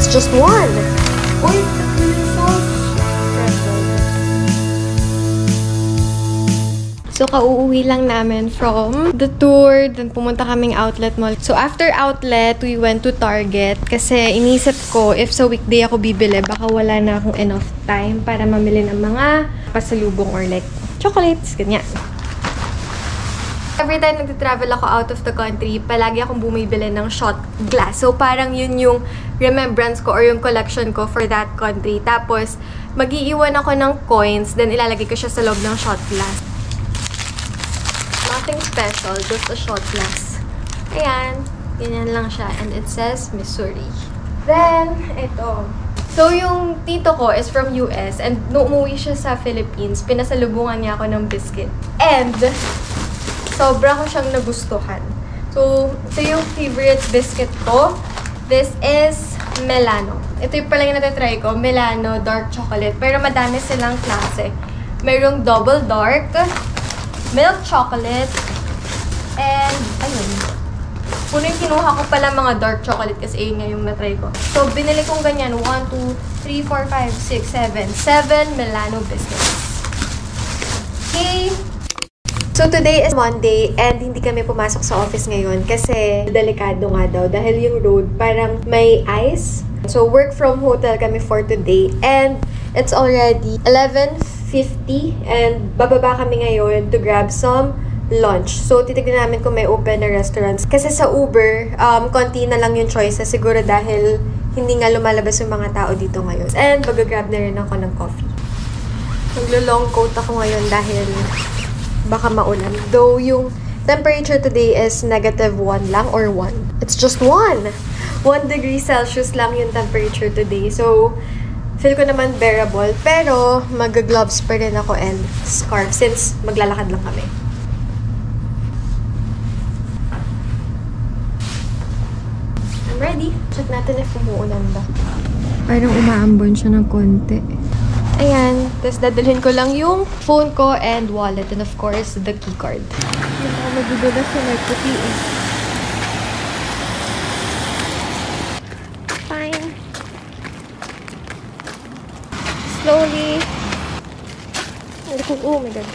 It's just one. Uy, tatlo yung sauce. So, kauuwi lang namin from the tour. Then, pumunta kaming outlet mall. So, after outlet, we went to Target. Kasi, inisip ko, if sa weekday ako bibili, baka wala na akong enough time para mamili ng mga pasalubong or like chocolates, ganyan. Every time nagtitravel ako out of the country, palagi akong bumibili ng shot glass. So, parang yun yung remembrance ko or yung collection ko for that country. Tapos, mag-iiwan ako ng coins, then ilalagay ko siya sa loob ng shot glass. Nothing special, just a shot glass. Ayan, ganyan lang siya. And it says Missouri. Then, ito. So, yung tito ko is from US. And nung umuwi siya sa Philippines, pinasalubungan niya ako ng biscuit. And, sobra ko siyang nagustuhan. So, ito yung favorite biscuit ko. This is Melano. Ito yung pala yung natatry ko. Melano dark chocolate. Pero madami silang klase. Mayroong double dark, milk chocolate, and ayun. Puno yung kinuha ko pala mga dark chocolate kasi ayun nga yung natry ko. So, binili kong ganyan. 1, 2, 3, 4, 5, 6, 7. 7 Melano biscuits. Okay. So, today is Monday and hindi kami pumasok sa office ngayon kasi delikado nga daw dahil yung road parang may ice. So, work from hotel kami for today and it's already 11:50 and bababa kami ngayon to grab some lunch. So, titignan namin kung may open na restaurants. Kasi sa Uber, konti na lang yung choices siguro dahil hindi nga lumalabas yung mga tao dito ngayon. And mag-grab na rin ako ng coffee. Maglo-long coat ako ngayon dahil baka maulan. Though, yung temperature today is -1 lang or 1. It's just 1. 1 degree Celsius lang yung temperature today. So, feel ko naman bearable. Pero, mag-gloves pa rin ako and scarf since maglalakad lang kami. I'm ready. Check natin if umuulan ba. Parang umaambon siya ng konti. Ayan. Tapos dadalhin ko lang yung phone ko and wallet. And of course, the key card. Hindi ako magugulas sa may puti eh. Fine. Slowly. Oh my God.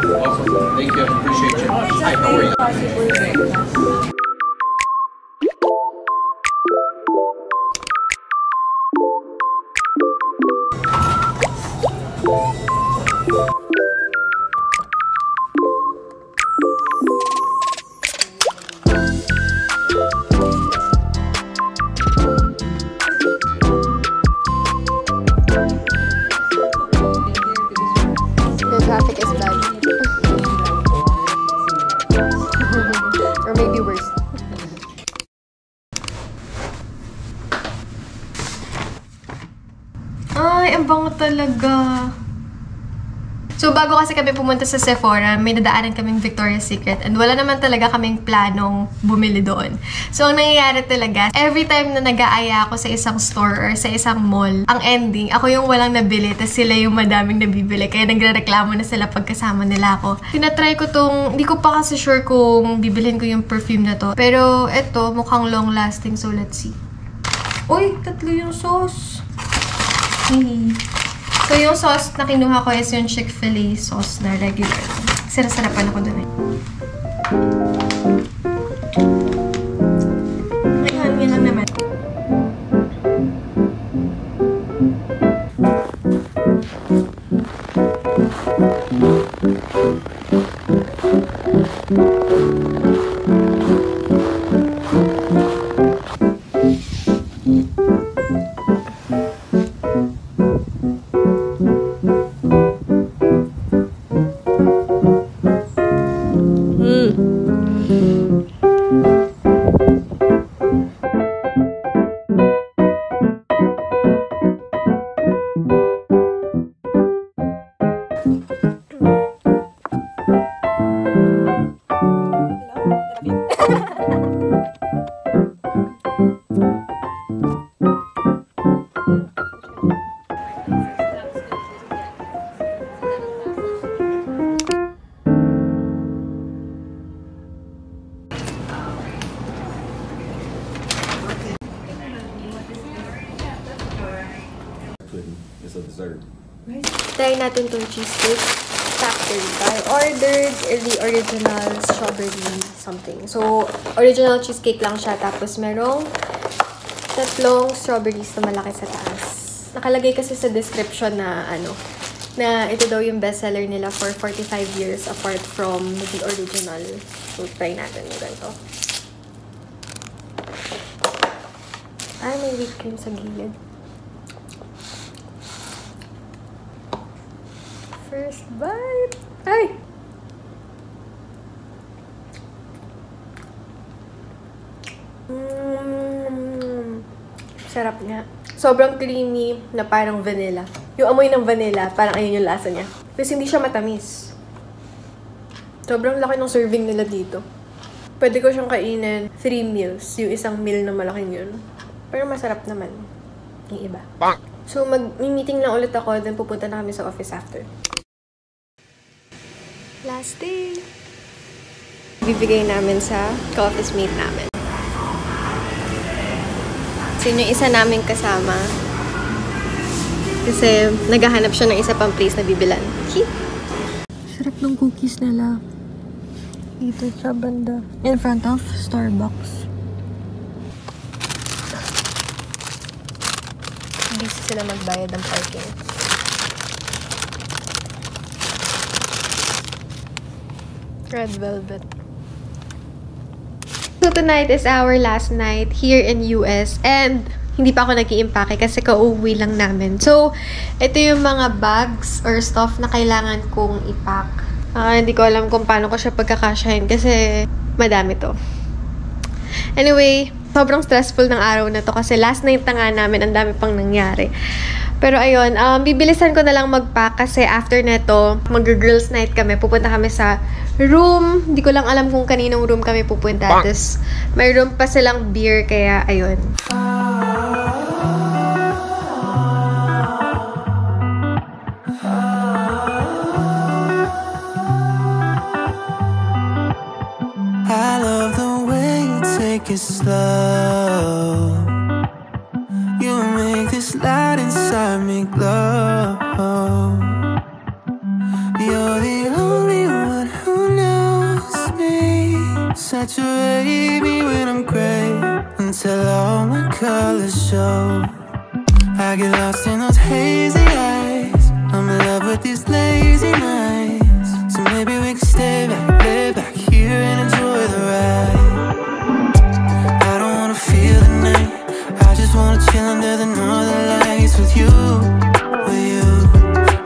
Awesome. Thank you. Appreciate you. Hi, how are you? The traffic is bad. Or maybe worse. Ay, ang bango talaga. So, bago kasi kami pumunta sa Sephora, may nadaanan kaming Victoria's Secret and wala naman talaga kaming planong bumili doon. So, ang nangyayari talaga, every time na nag-aaya ako sa isang store or sa isang mall, ang ending, ako yung walang nabili, tapos sila yung madaming nabibili. Kaya nagre-reklamo na sila pagkasama nila ako. Tinatry ko tong, hindi ko pa kasi sure kung bibilhin ko yung perfume na to. Pero, eto, mukhang long-lasting, so let's see. Uy, tatlo yung sauce. So, yung sauce na kinuha ko is yung Chick-fil-A sauce na regular. Sarap-sarapan ako dun eh. Ayun, yun lang naman. It's a dessert. Try natin tong cheesecake factory. I ordered the original strawberry something. So, original cheesecake lang siya. Tapos, merong 3 strawberries na malaki sa taas. Nakalagay kasi sa description na na ito daw yung bestseller nila for 45 years apart from the original. So, try natin yung ganito. Ay, may whipped cream sa gilid. First bite! Ay! Sarap niya. Sobrang creamy na parang vanilla. Yung amoy ng vanilla, parang ayun yung lasa niya. Kasi hindi siya matamis. Sobrang laki ng serving nila dito. Pwede ko siyang kainin 3 meals. Yung isang meal na malaking yun. Pero masarap naman. Yung iba. So, mag-meeting lang ulit ako, then pupunta na kami sa office after. Last day. Bibigay namin sa ka-office mate namin. So, yun yung isa naming kasama. Kasi, naghahanap siya ng isa pang place na bibilan. Sarap ng cookies nila. Dito sa banda. In front of Starbucks. Busy sila magbayad ng parking. Red velvet. So tonight is our last night here in US and hindi pa ako nag-i-impake kasi kauwi lang namin. So, ito yung mga bags or stuff na kailangan kong i-pack. Hindi ko alam kung paano ko siya pagkakasyahin kasi madami to. Anyway, sobrang stressful ng araw na to kasi last night na nga namin, ang dami pang nangyari. Pero ayun, bibilisan ko na lang mag-pack kasi after neto, mag-girls night kami. Pupunta kami sa room. Hindi ko lang alam kung kaninong room kami pupunta. Tapos, may room pa silang beer, kaya ayun. I love the way you take it slow. You make this light inside me glow. You're the only one who knows me. Saturate me when I'm gray until all my colors show. I get lost in those hazy eyes. I'm in love with these lazy nights. So maybe we can stay back, lay back here and enjoy the ride. I don't wanna feel the night. I just wanna chill under the northern lights with you, with you.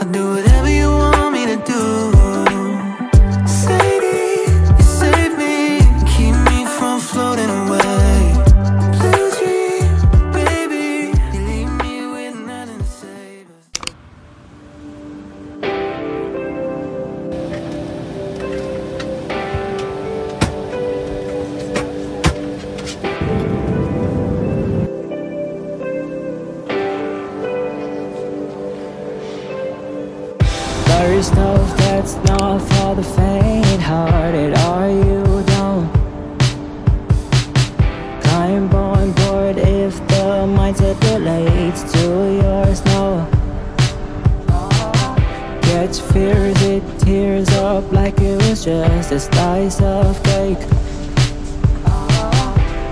I'll do whatever you want me to do. Sadie, you save me, keep me from floating away. Blue dream, baby, you leave me with nothing to say but... There's no, that's not for the faint-hearted. Are you down? Climb on board if the mindset relates to yours now. Catch fears, it tears up like it was just a slice of cake.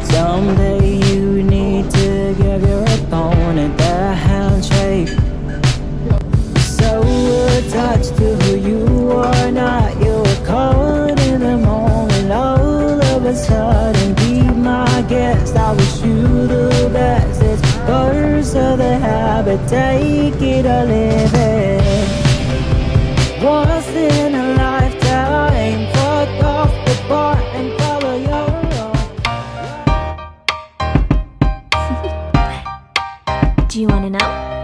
Someday you need to give your opponent a handshake. So attached to who you are not. You were caught in the moment. All of a sudden, be my guest. I wish you the best. It's first of the habit. Take it or leave it. Once in a lifetime. Fuck off the bar and follow your own. Do you wanna know?